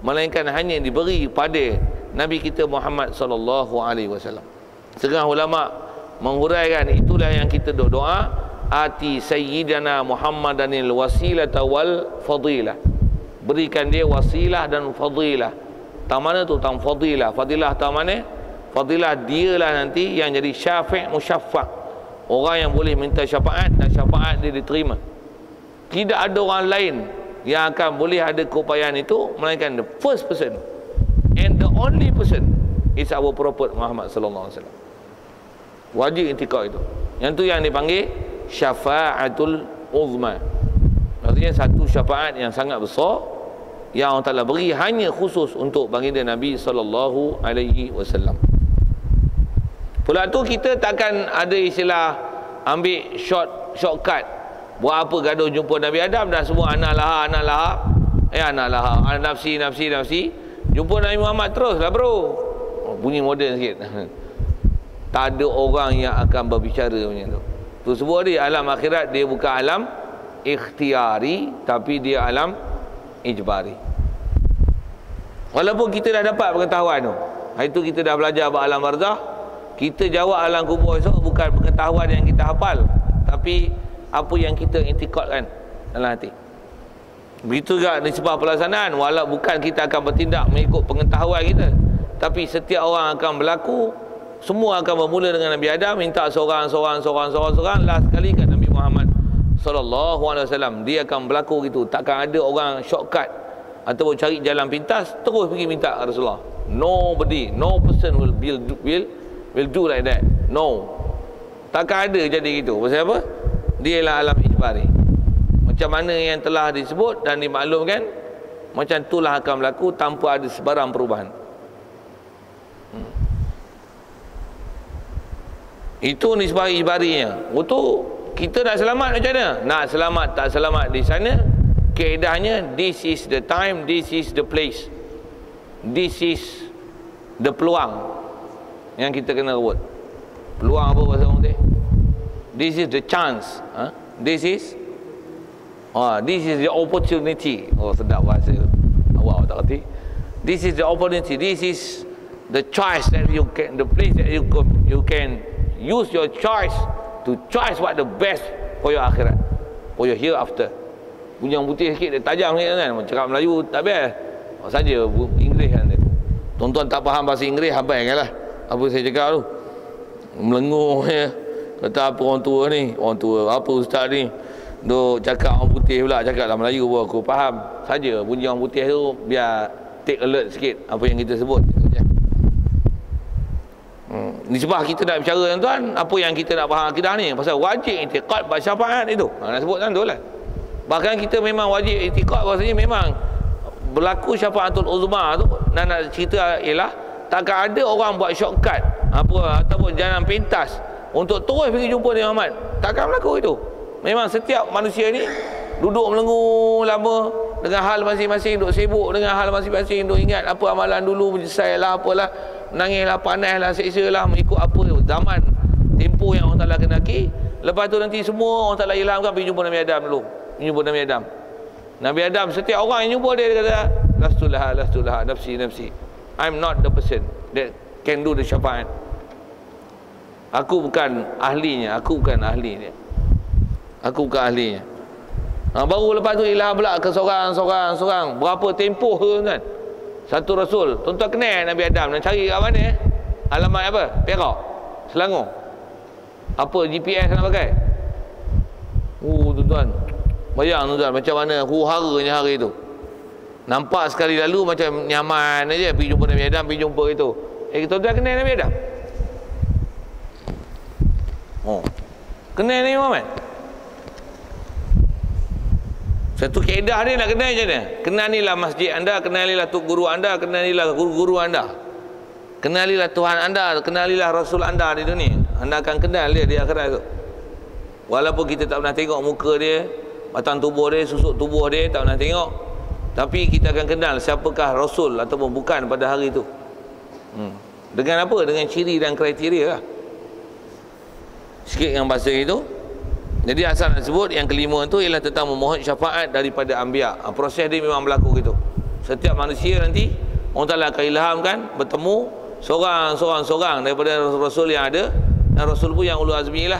melainkan hanya diberi pada Nabi kita Muhammad sallallahu alaihi wasallam. Setengah ulama menghuraikan itulah yang kita doa, ati sayyidana Muhammadanil wasilata wal fadilah. Berikan dia wasilah dan fadilah. Tang mana tu? Tang fadilah. Fadilah tang mana? Fadilah dialah nanti yang jadi syafi' musyafa'. Orang yang boleh minta syafaat dan syafaat dia diterima. Tidak ada orang lain yang akan boleh ada keupayaan itu melainkan the first person and the only person is our Prophet Muhammad sallallahu alaihi wasallam. Wajib intikad itu. Yang tu yang dipanggil syafa'atul uzma. Maksudnya satu syafaat yang sangat besar yang Allah Ta'ala beri hanya khusus untuk baginda Nabi sallallahu alaihi wasallam. Pula tu kita takkan ada istilah ambil shortcut. Buat apa gaduh jumpa Nabi Adam dan semua anak lahap, anak nafsi. Jumpa Nabi Muhammad terus lah bro. Bunyi moden sikit. Tak ada orang yang akan berbicara macam tu. Tu sebut dia alam akhirat, dia bukan alam ikhtiari, tapi dia alam ijbari. Walaupun kita dah dapat pengetahuan tu, hari tu kita dah belajar buat alam barzah, kita jawab alam kubur esok bukan pengetahuan yang kita hafal, tapi apa yang kita intikadkan dalam hati. Begitu juga nisbah pelaksanaan, walau bukan kita akan bertindak mengikut pengetahuan kita, tapi setiap orang akan berlaku. Semua akan bermula dengan Nabi Adam, minta seorang, last sekali kat Nabi Muhammad sallallahu alaihi wasallam. Dia akan berlaku gitu. Takkan ada orang shortcut ataupun cari jalan pintas terus pergi minta Rasulullah. Nobody, no person will do like that. No. Takkan ada jadi gitu. Pasal apa? Dia ialah alam ijbari. Macam mana yang telah disebut dan dimaklumkan, macam itulah akan berlaku tanpa ada sebarang perubahan. Itu nisbah ijbarinya. Untuk kita nak selamat macam mana? Nak selamat tak selamat di sana, kaedahnya this is the time, this is the place, this is the peluang yang kita kena buat. Peluang apa bahasa orang teh? This is the chance. This is the opportunity. Oh, sedap bahasa tu. Awak tak kerti. This is the opportunity. This is the choice that you can, the place that you can use your choice to choice what the best for your akhirat, for your hereafter. Punya putih sikit, dia tajam sikit kan. Cakap Melayu tak best. Saja Inggeris kan dia. Tuan-tuan tak faham bahasa Inggeris, habis lah apa saya cakap tu. Melenguh ya. Kata apa orang tua ni? Orang tua apa ustaz ni? Duk cakap orang putih pula, cakap dalam Melayu pun aku faham. Saja bunyi orang putih tu biar take alert sikit apa yang kita sebut. Nisbah kita nak bicara tuan-tuan, apa yang kita nak faham akidah ni pasal wajib i'tiqad bersyafaat itu. Nak sebut kan tu lah. Bahkan kita memang wajib i'tiqad bahasanya memang berlaku syafaatul uzma tu. Nak cerita ialah takkan ada orang buat shortcut apa ataupun jalan pintas untuk terus pergi jumpa dengan Muhammad. Takkan berlaku itu. Memang setiap manusia ni duduk melengu lama dengan hal masing-masing, duk sibuk dengan hal masing-masing, duk ingat apa amalan dulu, menyesal lah, apalah, menangis lah, panas lah, seksa lah, mengikut apa zaman tempoh yang orang Ta'ala kenaki. Lepas tu nanti semua orang Ta'ala ilhamkan pergi jumpa Nabi Adam dulu. Pergi jumpa Nabi Adam. Nabi Adam, setiap orang yang jumpa dia kata, lastulaha, nafsi. I'm not the person that can do the syafaat. Aku bukan ahlinya, aku bukan ahlinya. Baru lepas tu ilham pula ke seorang. Berapa tempoh tu kan? Satu Rasul. Tuan-tuan kenal Nabi Adam dan cari kat mana? Alamat apa? Perak, Selangor. Apa GPS nak pakai? Tuan-tuan, bayang tuan-tuan macam mana haranya hari tu. Nampak sekali lalu macam nyaman aja pergi jumpa Nabi Adam, pergi jumpa itu. Tuan-tuan kenal Nabi Adam? Kenal Nabi Muhammad? Satu kaedah dia nak kenal macam mana? Kenalilah masjid anda, kenalilah tok guru anda, kenalilah guru-guru anda, kenalilah Tuhan anda, kenalilah Rasul anda di dunia. Anda akan kenal dia di akhirat tu. Walaupun kita tak pernah tengok muka dia, batang tubuh dia, susuk tubuh dia, tak pernah tengok, tapi kita akan kenal siapakah Rasul ataupun bukan pada hari itu. Dengan apa? Dengan ciri dan kriteria lah. Sikit yang bahasa itu. Jadi asal nak sebut yang kelima tu ialah tentang memohon syafaat daripada anbiya. Proses dia memang berlaku gitu. Setiap manusia nanti Allah Ta'ala akan ilhamkan bertemu seorang daripada Rasul yang ada, dan Rasul pun yang ulul azmi lah.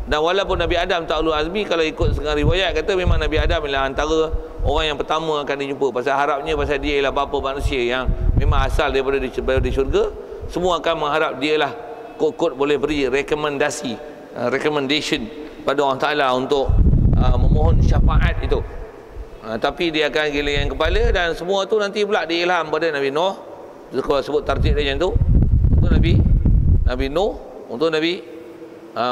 Dan walaupun Nabi Adam tak ulul azmi, kalau ikut setengah riwayat kata memang Nabi Adam ialah antara orang yang pertama akan dijumpa. Pasal harapnya pasal dia ialah bapa manusia yang memang asal daripada di syurga. Semua akan mengharap dia lah kot-kot boleh beri rekomendasi, recommendation pada Allah Ta'ala untuk memohon syafaat itu. Tapi dia akan geleng kepala, dan semua tu nanti pula diilham pada Nabi Nuh. Kalau sebut tartib dia macam tu, untuk Nabi Nuh, untuk Nabi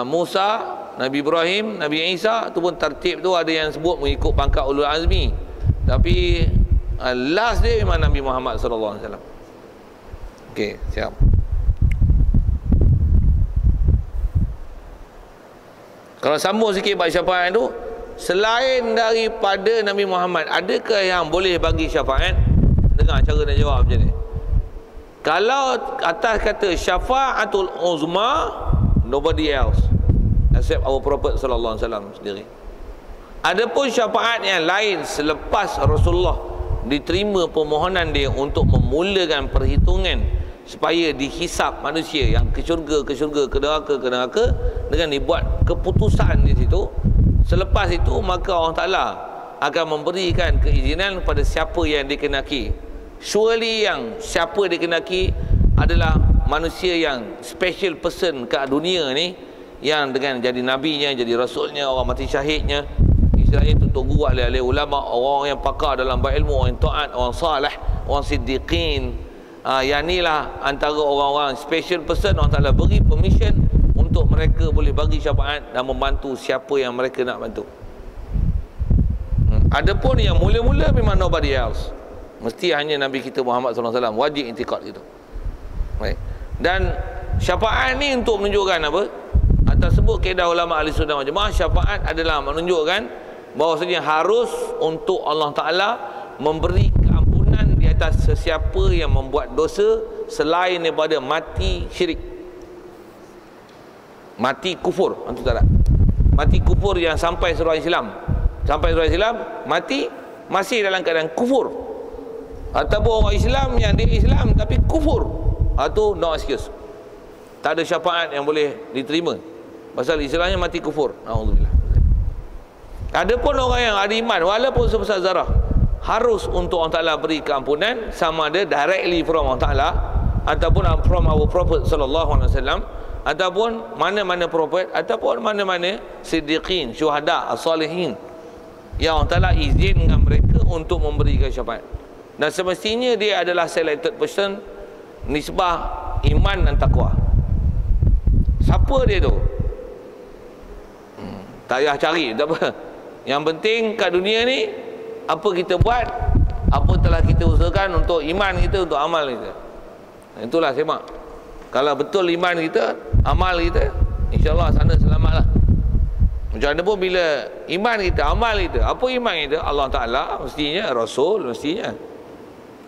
Musa, Nabi Ibrahim, Nabi Isa, tu pun tartib tu ada yang sebut mengikut pangkat ulul azmi. Tapi last dia memang Nabi Muhammad sallallahu alaihi wasallam. Okey, siap. Kalau sambung sikit bab syafaat tu, selain daripada Nabi Muhammad, adakah yang boleh bagi syafaat? Dengar cara nak jawab macam ni. Kalau atas kata syafaatul uzma, nobody else except our Prophet sallallahu alaihi wasallam sendiri. Adapun syafaat yang lain selepas Rasulullah diterima permohonan dia untuk memulakan perhitungan supaya dihisap manusia yang ke syurga, ke neraka dengan dibuat keputusan di situ. Selepas itu maka Allah Ta'ala akan memberikan keizinan kepada siapa yang dikenaki. Surely yang siapa dikenaki adalah manusia yang special person kat dunia ni, yang dengan jadi nabinya, jadi rasulnya, orang mati syahidnya, istilahnya tutup guru ahli ulama, orang yang pakar dalam berilmu, orang yang taat, orang salih, orang siddiqin. Yang inilah antara orang-orang special person Allah Ta'ala beri permission untuk mereka boleh bagi syafaat dan membantu siapa yang mereka nak bantu. Adapun yang mula-mula memang nobody else, mesti hanya Nabi kita Muhammad SAW. Wajib intikad itu. Baik. Dan syafaat ni untuk menunjukkan apa? Atas sebut kaedah ulama ahli sunnah wal jamaah, syafaat adalah menunjukkan bahawasanya harus untuk Allah Ta'ala memberi keampunan di atas sesiapa yang membuat dosa selain daripada mati syirik, mati kufur. Antu tak ada mati kufur yang sampai surah Islam, mati masih dalam keadaan kufur, ataupun orang Islam yang dia Islam tapi kufur, itu no excuse. Tak ada syafaat yang boleh diterima pasal Islamnya mati kufur. Alhamdulillah. Adapun orang yang ada iman walaupun sebesar zarah, harus untuk Allah Ta'ala beri keampunan, sama ada directly from Allah Ta'ala ataupun from our Prophet sallallahu alaihi wasallam, ataupun mana-mana prophet, ataupun mana-mana siddiqin, syuhada, as-salihin yang Allah Ta'ala izinkan mereka untuk memberikan syafaat. Dan semestinya dia adalah selected person, nisbah iman dan takwa. Siapa dia tu? Tak payah cari, tak apa. Yang penting kat dunia ni, apa kita buat, apa telah kita usahakan untuk iman kita, untuk amal kita. Itulah semak. Kalau betul iman kita, amal kita, insyaAllah sana selamatlah. Macam mana pun bila iman kita, amal kita, apa iman kita? Allah Ta'ala mestinya, Rasul mestinya,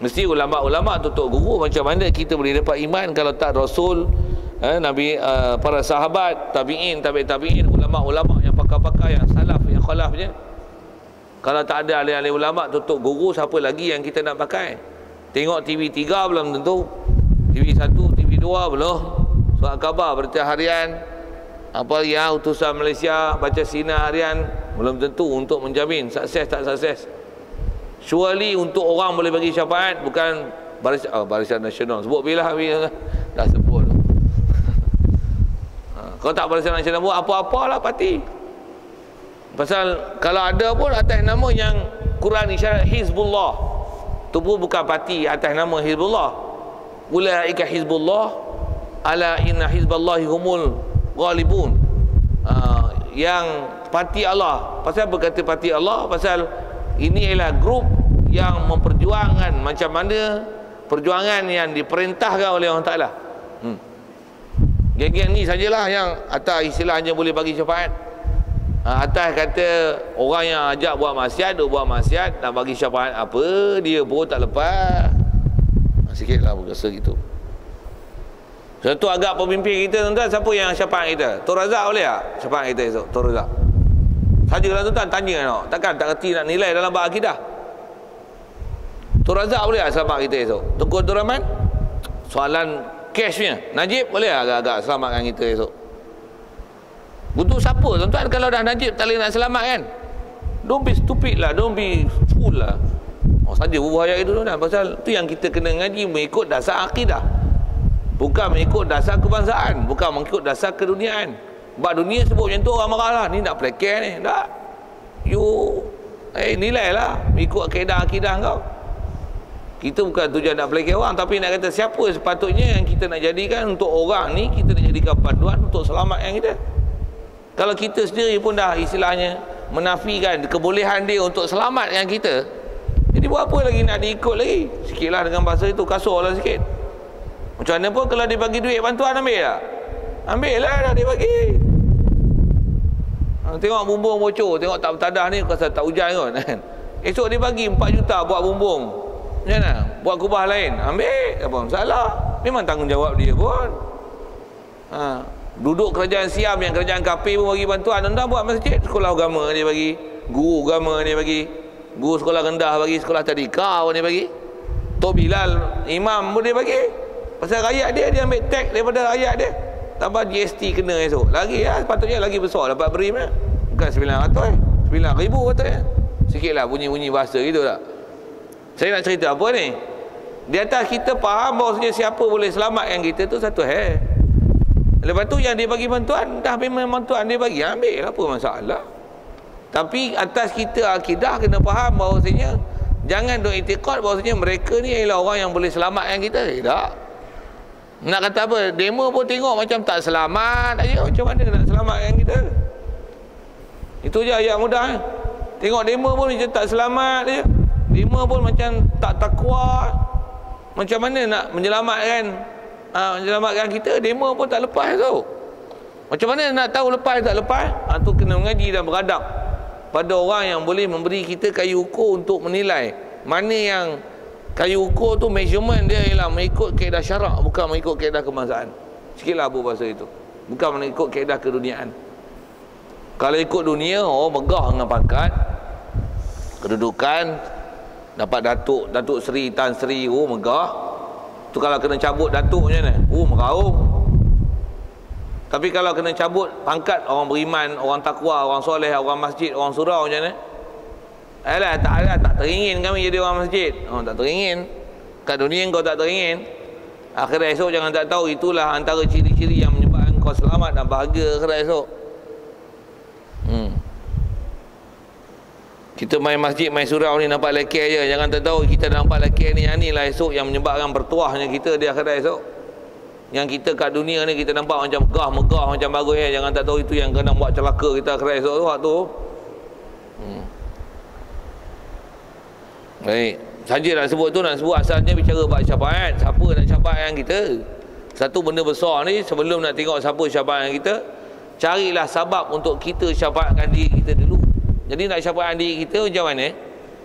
mesti ulama'-ulama' tutup guru. Macam mana kita boleh dapat iman kalau tak Rasul, Nabi, para sahabat, tabi'in, tabi'in, ulama'-ulama' yang pakar-pakar, yang salaf, yang khalafnya. Kalau tak ada ahli-ahli ulama' tutup guru, siapa lagi yang kita nak pakai? Tengok TV 3 belum tentu, TV 1, TV 2 belum, surat khabar, berita harian, apa ya, utusan Malaysia, baca sinar harian, belum tentu untuk menjamin sukses tak sukses. Surely untuk orang boleh bagi syafaat, bukan Barisan Nasional. Sebut bila dah sebut. Kalau tak Barisan Nasional pun apa-apalah parti. Pasal kalau ada pun atas nama yang Quran isyarat Hizbullah, tu pun bukan parti atas nama Hizbullah. Ulaika Hizbullah, ala inna hizballahi humul ghalibun. Yang parti Allah. Pasal berkata parti Allah, pasal ini ialah grup yang memperjuangkan macam mana perjuangan yang diperintahkan oleh Allah Ta'ala. Geng-geng ni sajalah yang atas istilahnya boleh bagi syafaat. Atas kata orang yang ajak buat maksiat, duk buat maksiat, nak bagi syafaat apa, dia pun tak lepas. Sikitlah berasa gitu. Satu agak pemimpin kita tuan-tuan, siapa yang syafaat kita? Tok Razak boleh tak syafaat kita esok? Tok Razak sajalah tuan-tuan, tanya no. Takkan tak reti nak nilai dalam bab akidah. Tun Razak boleh tak selamat kita esok? Tengku Abdul Rahman, soalan cashnya. Najib boleh agak-agak selamatkan kita esok? Butuh siapa tuan-tuan kalau dah Najib tak boleh nak selamat kan? Don't be stupid lah, don't be fool lah. Saja berbahaya itu tuan, pasal tu yang kita kena ngaji mengikut dasar akidah, bukan mengikut dasar kebangsaan, bukan mengikut dasar keduniaan. Sebab dunia sebut macam tu orang marah lah, ni nak pelakir ni. Tak, you nilai lah mengikut kaedah akidah kau. Kita bukan tujuan nak pelakir orang, tapi nak kata siapa sepatutnya yang kita nak jadikan untuk orang ni, kita nak jadikan panduan untuk selamatkan kita. Kalau kita sendiri pun dah istilahnya menafikan kebolehan dia untuk selamatkan kita, jadi buat apa lagi nak diikut lagi? Sikitlah dengan bahasa itu, kasar lah sikit. Macam mana pun kalau dia bagi duit bantuan, ambil tak? Ambil lah dah dia bagi. Tengok bumbung bocor, tengok tak bertadah ni, rasa tak hujan kot. Esok dia bagi 4 juta buat bumbung, macam mana? Buat kubah lain, ambil, apa masalah? Memang tanggungjawab dia pun. Duduk kerajaan Siam yang kerajaan kafir pun bagi bantuan. Tuan-tuan buat masjid, sekolah agama dia bagi, guru agama dia bagi, guru sekolah rendah bagi, sekolah tadika pun dia bagi, Tok Bilal imam pun dia bagi. Pasal rakyat dia ambil tax daripada rakyat dia, tambah GST kena esok lagi ya, sepatutnya lagi besar dapat beri mana? Bukan 900 9,000 katanya. Sikitlah bunyi-bunyi bahasa gitu tak. Saya nak cerita apa ni? Di atas kita faham bahawasanya siapa boleh selamatkan kita tu satu hal. Lepas tu yang dia bagi bantuan, dah memang bantuan dia bagi, ambil, apa masalah. Tapi atas kita akidah kena faham bahawasanya jangan duk i'tiqad bahawasanya mereka ni ialah orang yang boleh selamatkan kita. Tak. Nak kata apa? Demo pun tengok macam tak selamat aja. Macam mana nak selamatkan kita? Itu je ayat mudah. Tengok demo pun macam tak selamat aja. Demo pun macam tak takwa. Macam mana nak menyelamatkan kita? Demo pun tak lepas tu. Macam mana nak tahu lepas tak lepas? Tu kena mengaji dan beradab pada orang yang boleh memberi kita kayu ukur untuk menilai mana yang kayu ukur tu measurement dia ialah mengikut kaedah syarak, bukan mengikut kaedah kebangsaan. Sikitlah abu bahasa itu, bukan mengikut kaedah keduniaan. Kalau ikut dunia, megah dengan pangkat, kedudukan, dapat datuk seri, tan seri, megah. Tu kalau kena cabut datuk macam mana? Meraung. Tapi kalau kena cabut pangkat, orang beriman, orang takwa, orang soleh, orang masjid, orang surau macam mana? Alah, tak teringin kami jadi orang masjid. Tak teringin. Kat dunia kau tak teringin, akhirat esok jangan tak tahu. Itulah antara ciri-ciri yang menyebabkan kau selamat dan bahagia akhirat esok. Kita main masjid, main surau ni nampak lekir je, jangan tak tahu kita nampak lekir ni, yang ni lah esok yang menyebabkan bertuahnya kita di akhirat esok. Yang kita kat dunia ni kita nampak macam megah macam bagus ya, jangan tak tahu itu yang kena buat celaka kita akhirat esok tu waktu. Baik, saja nak sebut tu, nak sebut asalnya bicara bab syafaat. Siapa nak syafaatkan kita? Satu benda besar ni, sebelum nak tengok siapa syafaatkan kita, carilah sebab untuk kita syafaatkan diri kita dulu. Jadi nak syafaatkan diri kita macam mana?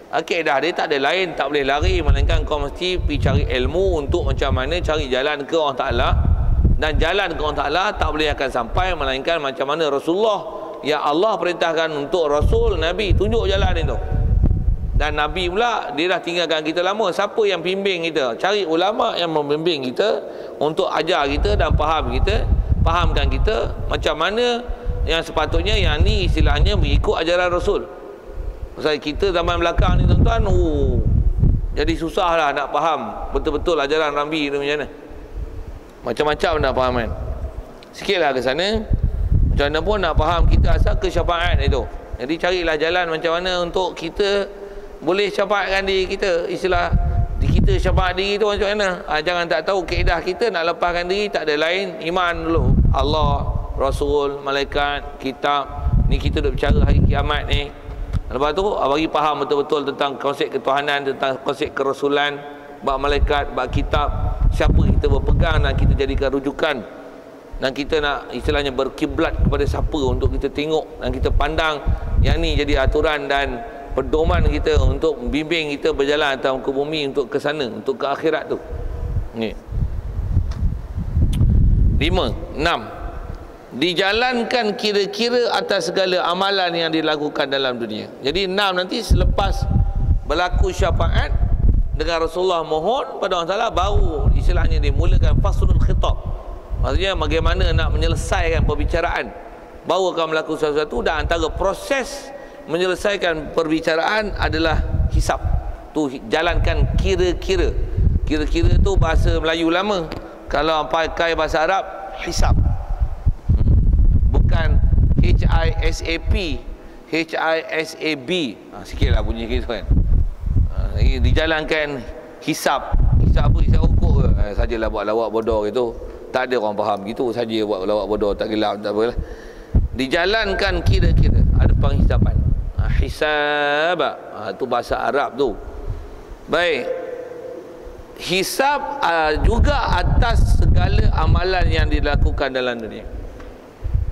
Akidah dia tak ada lain, tak boleh lari, melainkan kau mesti pergi cari ilmu untuk macam mana cari jalan ke Allah Ta'ala. Dan jalan ke Allah Ta'ala tak boleh akan sampai melainkan macam mana Rasulullah, ya Allah perintahkan untuk Rasul, Nabi tunjuk jalan itu. Dan Nabi pula dia dah tinggalkan kita lama. Siapa yang bimbing kita? Cari ulama yang membimbing kita untuk ajar kita dan fahamkan kita macam mana yang sepatutnya, yang ni istilahnya mengikut ajaran Rasul. Pasal kita zaman belakang ni tuan-tuan, jadi susah lah nak faham betul-betul ajaran Nabi tu macam mana. Macam-macam nak faham kan. Sikitlah ke sana. Macam mana pun nak faham kita asal ke syafaat itu. Jadi carilah jalan macam mana untuk kita boleh syafaatkan diri kita. Istilah kita syafaat diri tu macam mana? Jangan tak tahu kaedah kita nak lepaskan diri, tak ada lain, iman dulu. Allah, Rasul, malaikat, kitab. Ni kita duk bercara hari kiamat ni. Lepas tu bagi faham betul-betul tentang konsep ketuhanan, tentang konsep kerasulan, bab malaikat, bab kitab, siapa kita berpegang dan kita jadikan rujukan, dan kita nak istilahnya berkiblat kepada siapa untuk kita tengok dan kita pandang. Yang ni jadi aturan dan pedoman kita untuk bimbing kita berjalan atas muka bumi untuk ke sana, untuk ke akhirat tu. Ni 5, 6. Dijalankan kira-kira atas segala amalan yang dilakukan dalam dunia. Jadi 6 nanti selepas berlaku syafaat, dengan Rasulullah mohon pada Allah Ta'ala, baru istilahnya dimulakan faslul khitab. Maksudnya bagaimana nak menyelesaikan perbicaraan, baru akan melakukan sesuatu. Dan antara proses menyelesaikan perbicaraan adalah hisab. Tu jalankan kira-kira. Kira-kira tu bahasa Melayu lama. Kalau pakai bahasa Arab, hisab. Bukan HISAP, HISAB. Sikitlah bunyi gitu kan. Dijalankan hisab. Hisab apa? Hisab ukur ke? Sajalah buat lawak bodoh gitu. Tak ada orang faham gitu saja, buat lawak bodoh, tak gelap, tak apalah. Dijalankan kira-kira, ada penghisaban. Hisab, itu bahasa Arab tu. Baik. Hisab juga atas segala amalan yang dilakukan dalam dunia.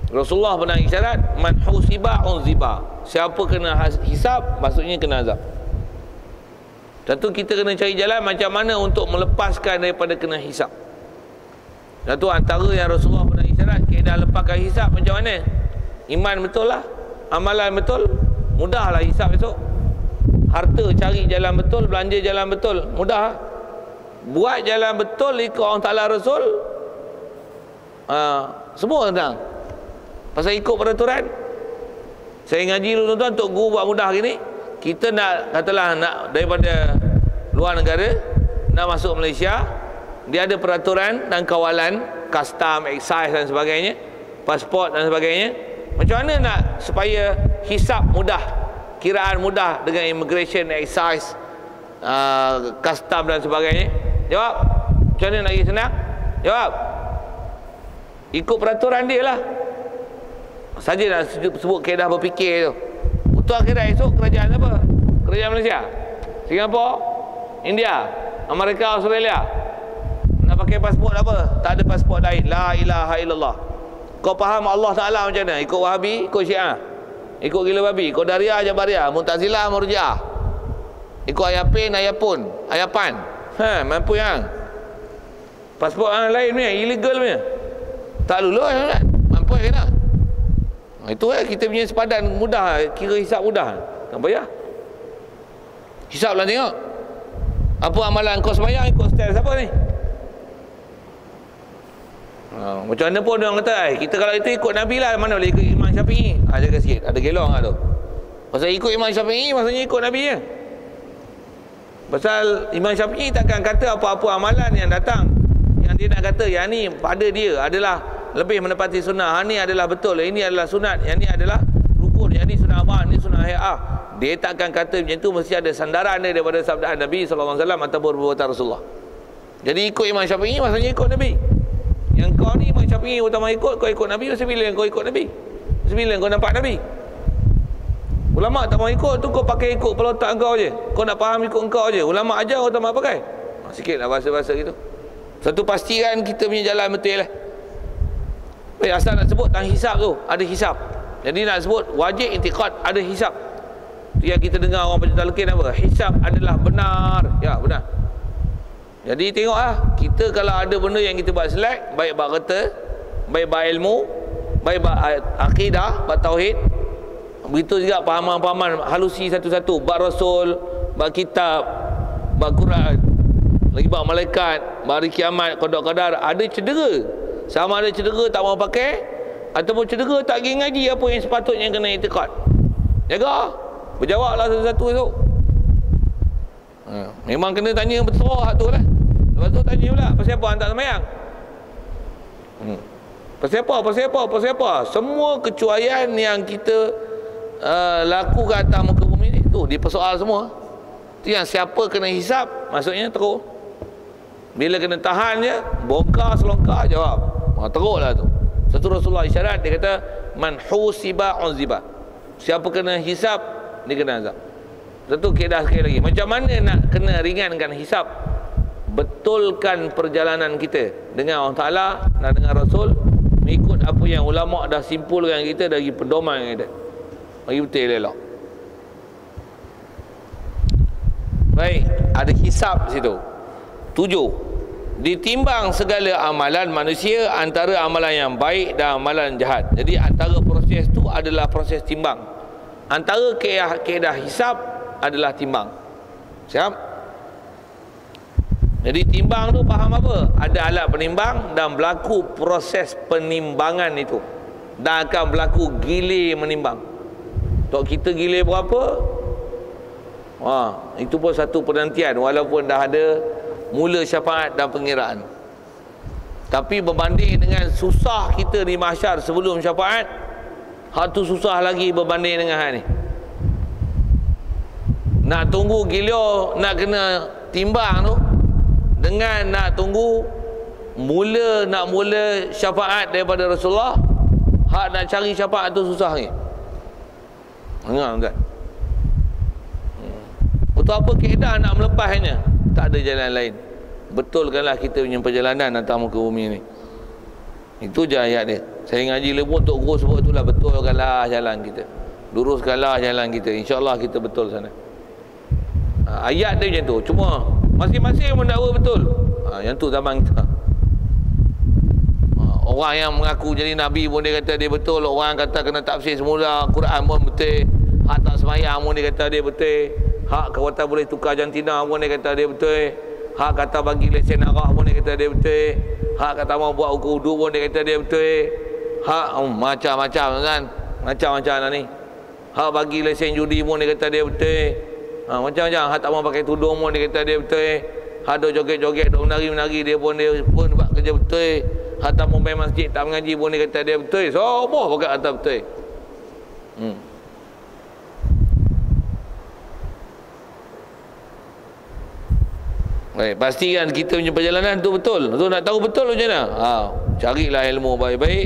Rasulullah pernah isyarat, man husiba unziba. Siapa kena hisab, maksudnya kena azab. Tentu kita kena cari jalan macam mana untuk melepaskan daripada kena hisab. Dan tu antara yang Rasulullah pernah isyarat, kaedah lepaskan hisab macam mana? Iman betul lah, amalan betul, mudahlah hisab esok. Harta cari jalan betul, belanja jalan betul, mudah lah. Buat jalan betul ikut orang Ta'ala Rasul, semua tentang pasal ikut peraturan. Saya ngaji dulu tuan-tuan, untuk guru buat mudah gini. Kita nak, katalah nak daripada luar negara nak masuk Malaysia, dia ada peraturan dan kawalan, custom, excise dan sebagainya, pasport dan sebagainya. Macam mana nak supaya hisab mudah, kiraan mudah dengan immigration, excise, custom dan sebagainya? Jawab. Macam mana nak lagi senang? Jawab. Ikut peraturan dia lah. Saja nak sebut kaedah berfikir tu. Untuk akhirat esok kerajaan apa? Kerajaan Malaysia, Singapura, India, Amerika, Australia. Nak pakai pasport apa? Tak ada pasport lain. La ilaha illallah. Kau faham Allah Ta'ala macam mana? Ikut Wahabi, ikut Syiah, ikut gila babi, Qadariyah, Jabariyah, Mu'tazilah, Murji'ah, ikut Ayapin, Ayapan. Mampu yang pasport yang lain punya, illegal punya, tak lulus kan? Mampu yang kena. Itu kita punya sepadan mudah, kira hisap mudah. Tak payah. Hisaplah tengok. Apa amalan kau sembahyang ikut style siapa ni? Macam mana pun orang kata, kita kalau itu ikut Nabi lah, mana boleh ikut Imam Syafi'i? Jaga sikit, ada gelong lah tu. Pasal ikut Imam Syafi'i maksudnya ikut Nabi je. Pasal Imam Syafi'i takkan kata apa-apa amalan yang datang, yang dia nak kata yang ni pada dia adalah lebih menepati sunnah, yang ni adalah betul, yang ni adalah sunat, yang ni adalah rukun, yang ni sunnah amal, ni sunnah hay'ah. Dia takkan kata macam tu, mesti ada sandaran dia daripada sabda Nabi SAW ataupun perbuatan Rasulullah. Jadi ikut Imam Syafi'i maksudnya ikut Nabi. Yang kau ni Imam Syafi'i utama ikut, kau ikut Nabi, mesti bila kau ikut Nabi, mesti bila kau nampak Nabi. Ulama tak mau ikut tu, kau pakai ikut kepala otak kau je, kau nak faham ikut engkau je. Ulama ajar kau tak mau pakai. Sikit lah bahasa-bahasa gitu. Satu pastikan kita punya jalan betul lah. Baik, asal nak sebut tentang hisab tu, ada hisab. Jadi nak sebut wajib intiqad, ada hisab. Tu yang kita dengar orang baca talqin apa? Hisab adalah benar. Ya, benar. Jadi tengoklah, kita kalau ada benda yang kita buat select, baik bab kata, baik bab ilmu, baik bab akidah, bab tauhid, begitu juga pahaman-pahaman halusi satu-satu, bab Rasul, bab kitab, bab Quran, lagi bab malaikat, bab hari kiamat, qada-qadar, ada cedera. Sama ada cedera tak mau pakai, ataupun cedera tak pergi ngaji apa yang sepatutnya kena i'tiqad. Jaga, berjawablah satu-satu esok. Memang kena tanya betul hak tu lah. Lepas tu tanya pula, pasal apa hang tak sembahyang? Pasal apa? Semua kecuaian yang kita lakukan atas muka bumi ni, tu dipersoal semua. Tu yang siapa kena hisap, maksudnya teruk. Bila kena tahan je, bongkar selongkar, jawab. Teruklah tu. Satu Rasulullah isyarat, dia kata man husiba unziba. Siapa kena hisap, dia kena azab. Satu kaedah sekali lagi, macam mana nak kena ringankan hisap? Betulkan perjalanan kita dengan Allah Ta'ala dan dengan Rasul, mengikut apa yang ulama' dah simpulkan kita dari pedoman kita. Bagi betul elok. Baik, ada hisap situ. 7. Ditimbang segala amalan manusia antara amalan yang baik dan amalan jahat. Jadi antara proses tu adalah proses timbang. Antara kaedah hisap adalah timbang. Siap? Jadi timbang tu faham apa? Ada alat penimbang dan berlaku proses penimbangan itu. Dan akan berlaku gilir menimbang. Tok kita gilir berapa? Itu pun satu penantian walaupun dah ada mula syafaat dan pengiraan. Tapi berbanding dengan susah kita di mahsyar sebelum syafaat, hak tu susah lagi berbanding dengan hak ni. Nak tunggu gila nak kena timbang tu dengan nak tunggu nak mula syafaat daripada Rasulullah, hak nak cari syafaat tu susah ni. Dengar tuan. Untuk apa kaedah nak melepasnya? Tak ada jalan lain. Betulkanlah kita punya perjalanan atas muka bumi ni. Itu je ayat dia. Saya ngaji lembu untuk guru sebut itulah, betulkanlah jalan kita. Luruskanlah jalan kita. InsyaAllah kita betul sana. Ayat dia macam tu. Cuma masing-masing mendakwa betul. Yang tu zaman kita. Orang yang mengaku jadi Nabi pun dia kata dia betul. Orang kata kena tafsir semula Quran pun betul. Hak tak semayang pun dia kata dia betul. Hak kata boleh tukar jantina pun dia kata dia betul. Hak kata bagi lesen arah pun dia kata dia betul. Hak kata mau buat wudu pun dia kata dia betul. Hak macam-macam kan. Macam-macam lah ni. Hak bagi lesen judi pun dia kata dia betul. Macam-macam. Hak tak mau pakai tudung pun dia kata dia betul. Hak duk joget-joget, duk menari-menari dia pun buat kerja betul. Hak tak mau main masjid, tak mengaji pun dia kata dia betul. Semua pakai kata betul. Baik, pastikan kita punya perjalanan tu betul. Tu nak tahu betul macam mana? Carilah ilmu baik-baik.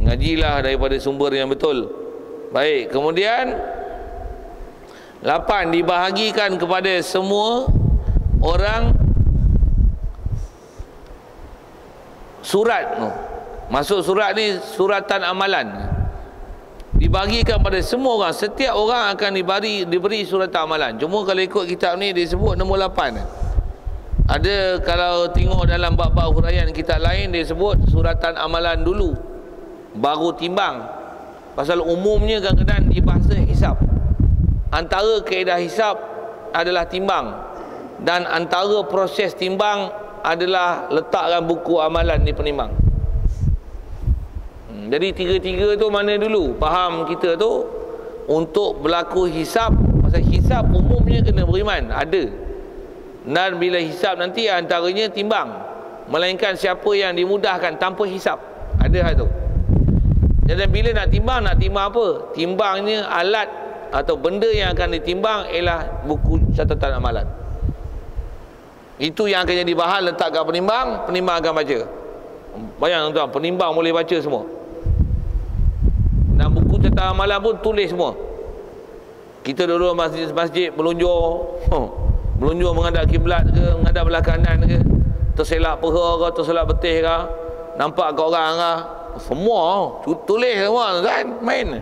Ngajilah daripada sumber yang betul. Baik, kemudian 8 dibahagikan kepada semua orang. Surat masuk surat ni suratan amalan. Dibagikan pada semua orang. Setiap orang akan diberi suratan amalan. Cuma kalau ikut kitab ni disebut nombor 8. Ada kalau tengok dalam bab-bab huraian kitab lain dia sebut suratan amalan dulu baru timbang. Pasal umumnya kadang-kadang di bahasa hisab. Antara kaedah hisab adalah timbang dan antara proses timbang adalah letakkan buku amalan di penimbang. Jadi tiga-tiga tu mana dulu? Faham kita tu untuk berlaku hisab. Pasal hisab umumnya kena beriman, ada. Dan bila hisab nanti antaranya timbang. Melainkan siapa yang dimudahkan tanpa hisab. Ada hal tu. Jadi bila nak timbang apa? Timbangnya alat atau benda yang akan ditimbang ialah buku catatan amalan. Itu yang akan jadi bahan letak kat penimbang, penimbang akan baca. Bayang tuan, penimbang boleh baca semua. Dan buku catatan amalan pun tulis semua. Kita dulu masjid melunjur, melunjur menghadap kiblat ke, menghadap belah kanan ke, terselak peha ke, terselak betih ke, nampak kat orang ke, semua tulis semua kan, main.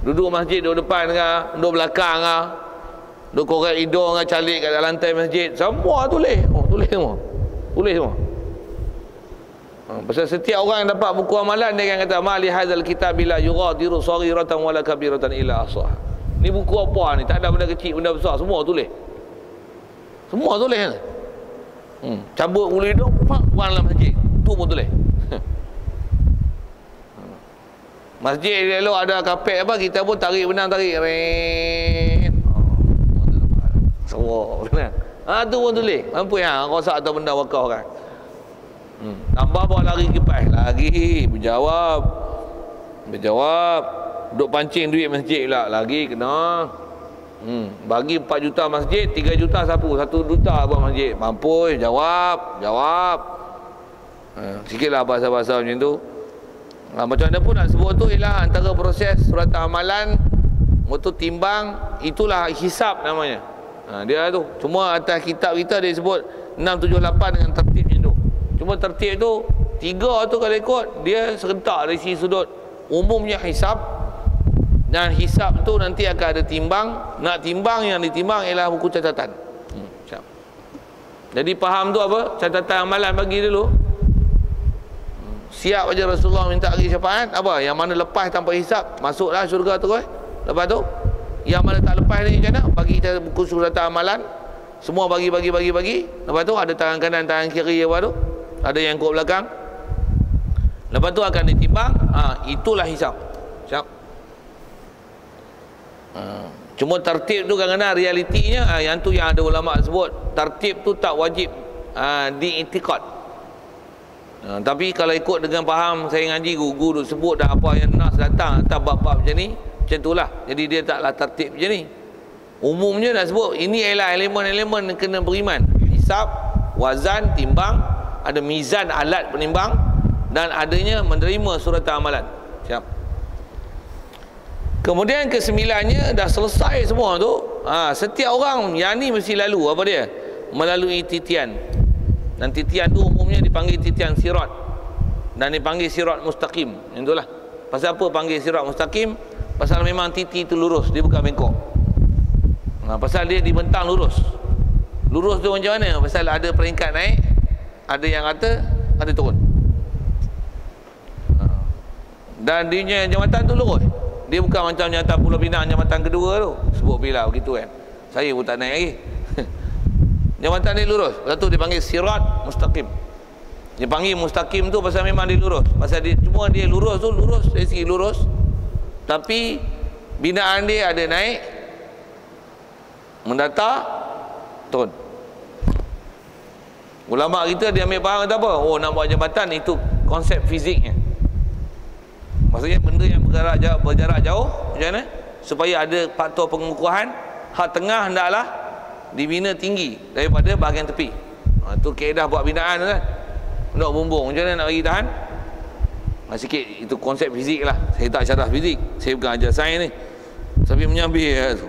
Duduk masjid, duduk depan ke, duduk belakang ke, duduk korek hidung ke, calik kat lantai masjid, semua tulis. Tulis semua. Tulis semua. Pasal setiap orang yang dapat buku amalan dia akan kata ma li hadzal kitab la yughadiru saghiratan wala kabiratan illa ahsaha. Ni buku apa ni? Tak ada benda kecil, benda besar, semua tulis. Semua tulis. Cabut bulu hidung, buang dalam masjid. Tu pun tulis. Masjid elok ada kapet apa, kita pun tarik benang, tarik. Semua benar. Tu pun tulis. Mampu yang rosak atau benda wakaf kan. Tambah bawa lari kipas. Lagi berjawab. Duk pancing duit masjid pula. Lagi kena. Bagi 4 juta masjid, 3 juta sapu, 1 juta buat masjid. Mampu jawab. Sikitlah bahasa-bahasa macam tu. Macam mana pun nak sebut tu ialah antara proses surat amalan untuk timbang, itulah hisab namanya. Dia tu. Cuma atas kitab kita dia sebut 6, 7, 8 dengan tertib macam tu. Cuma tertib tu 3 tu kalau ikut dia serentak dari sisi sudut umumnya hisab. Dan hisab tu nanti akan ada timbang. Nak timbang, yang ditimbang ialah buku catatan. Jadi faham tu apa? Catatan amalan bagi dulu. Siap aja Rasulullah minta lagi syafaat. Apa? Yang mana lepas tanpa hisab, masuklah syurga terus. Lepas tu yang mana tak lepas ni macam mana? Bagi kita buku catatan amalan. Semua bagi. Lepas tu ada tangan kanan, tangan kiri apa tu? Ada yang kat belakang. Lepas tu akan ditimbang. Itulah hisab. Siap. Cuma tertib tu kadang-kadang realitinya yang tu yang ada ulama sebut tertib tu tak wajib diiktikad. Tapi kalau ikut dengan faham saya ngaji guru sebut dah apa yang nas datang atas bab-bab macam ni, macam itulah. Jadi dia taklah tertib macam ni. Umumnya dah sebut ini ialah elemen-elemen kena beriman. Hisab, wazan, timbang, ada mizan alat penimbang, dan adanya menerima suratan amalan. Siap. Kemudian kesembilannya dah selesai semua tu. Setiap orang yang ni mesti lalu apa dia? Melalui titian. Dan titian tu umumnya dipanggil titian sirat. Dan dipanggil sirat mustaqim. Itulah. Pasal apa panggil sirat mustaqim? Pasal memang titi tu lurus, dia bukan bengkok. Pasal dia dibentang lurus. Lurus tu macam mana? Pasal ada peringkat naik, ada yang kata ada turun. Dan dia jambatan tu lurus. Dia bukan macam jambatan Pulau Pinang jambatan kedua tu. Sebut bila begitu kan. Saya pun tak naik lagi. Jambatan ni lurus. Lepas tu dia panggil sirat mustaqim. Dia panggil mustaqim tu pasal memang dia lurus. Pasal dia cuma dia lurus tu lurus dari segi lurus. Tapi binaan dia ada naik, mendatar, turun. Ulama kita dia ambil faham kata apa? Oh, nak buat jambatan itu konsep fiziknya. Maksudnya benda yang berjarak jauh macam mana? Supaya ada faktor pengukuhan. Hak tengah hendaklah dibina tinggi daripada bahagian tepi. Itu kaedah buat binaan tu kan. Nak bumbung macam mana nak bagi tahan? Sikit itu konsep fizik lah. Saya tak syarah fizik, saya bukan ajar sains ni, tapi menyambil tu.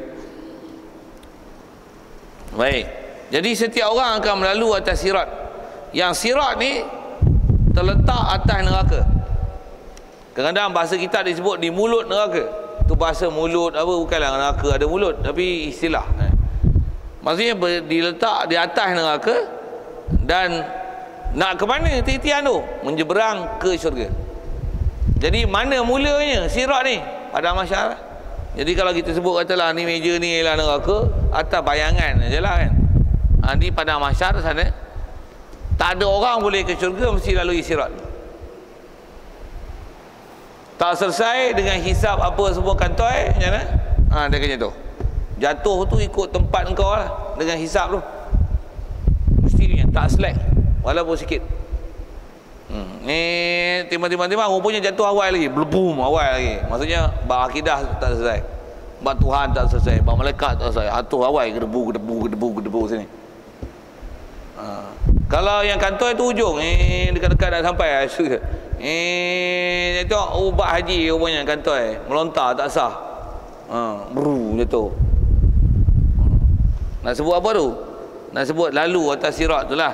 Baik. Jadi setiap orang akan melalui atas sirat. Yang sirat ni terletak atas neraka. Kadang-kadang bahasa kita disebut di mulut neraka. Itu bahasa mulut apa, bukanlah neraka ada mulut, tapi istilah. Maksudnya diletak di atas neraka. Dan nak ke mana titian tu? Menyeberang ke syurga. Jadi mana mulanya sirat ni? Pada masyarakat. Jadi kalau kita sebut katalah ni meja ni ialah neraka, atas bayangan je lah kan. Di pada masyarakat sana tak ada orang boleh ke syurga, mesti lalui sirat. Tak selesai dengan hisap apa semua kantoi macam mana? Dia kena jatuh. Jatuh tu ikut tempat engkau lah dengan hisap tu. Mestinya tak slack walaupun sikit. Ni timbang-timbang rupanya jatuh awal lagi, blebum awal lagi. Maksudnya bab akidah tak selesai, bab Tuhan tak selesai, bab malaikat tak selesai. Atuh awal gedebu sini. Kalau yang kantoi tu ujung dekat-dekat dah sampai tengok ubat haji rupanya kantoi melontar tak sah. Jatuh. Nak sebut apa tu? Nak sebut lalu atas sirat tu lah.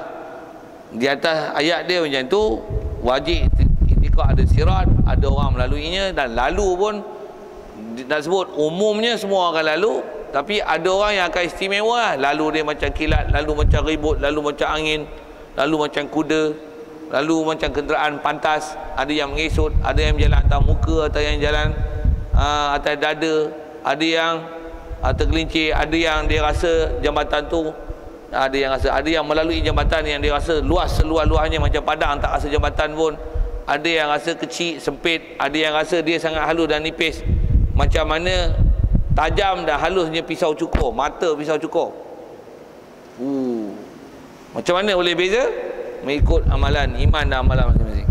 Di atas ayat dia macam tu, wajib itikad ada sirat, ada orang melaluinya. Dan lalu pun nak sebut umumnya semua akan lalu, tapi ada orang yang akan istimewa lah. Lalu dia macam kilat, lalu macam ribut, lalu macam angin, lalu macam kuda, lalu macam kenderaan pantas. Ada yang mengesut, ada yang berjalan atas muka, ada yang jalan atas dada, ada yang tergelincir, ada yang dia rasa jambatan tu, ada yang melalui jambatan yang dia rasa luas seluas-luasnya macam padang, tak rasa jambatan pun. Ada yang rasa kecil, sempit, ada yang rasa dia sangat halus dan nipis. Macam mana tajam dan halusnya pisau cukur, mata pisau cukur. Macam mana boleh beza? Mengikut amalan iman dan amalan masing-masing.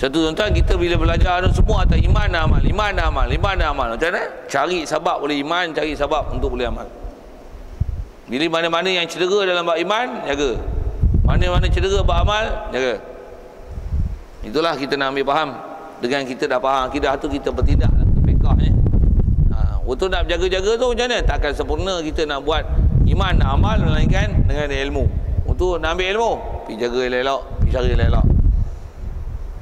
Satu tuan-tuan, kita bila belajar semua atas iman dan amal, iman dan amal, iman dan amal. Macam mana? Cari sebab boleh iman, cari sebab untuk boleh amal. Bila mana-mana yang cedera dalam bab iman, jaga. Mana-mana cedera bab amal, jaga. Itulah kita nak ambil faham. Dengan kita dah faham akidah tu, kita bertindak dalam fiqahnya. Untuk nak jaga-jaga tu macam mana? Takkan sempurna kita nak buat iman dan amal melainkan dengan ilmu. Untuk nak ambil ilmu, pergi jaga elok-elok, pergi cari elok-elok.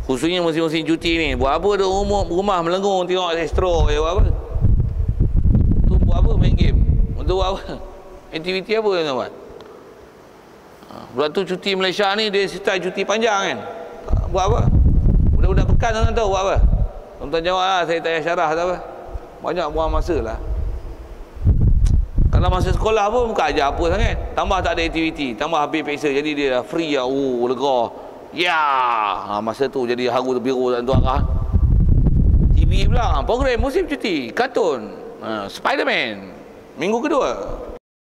Khususnya musim-musim cuti ni, buat apa duduk rumah melengung tengok Astro buat apa? Tu buat apa? Main game. Untuk buat apa? Aktiviti apa tuan-tuan? Buat tu cuti Malaysia ni dia style cuti panjang kan? Buat apa? Budak-budak pekan tuan-tuan tahu buat apa? Tuan-tuan jawab lah, saya tak payah syarah tak apa. Banyak buang masa lah. Dalam masa sekolah pun bukan ajar apa sangat. Tambah tak ada aktiviti, tambah habis peksa. Jadi dia free lah. Lega. Ya. Masa tu jadi haru terbiru tak tentu arah. TV pula. Program musim cuti. Kartun. Spiderman. Minggu kedua.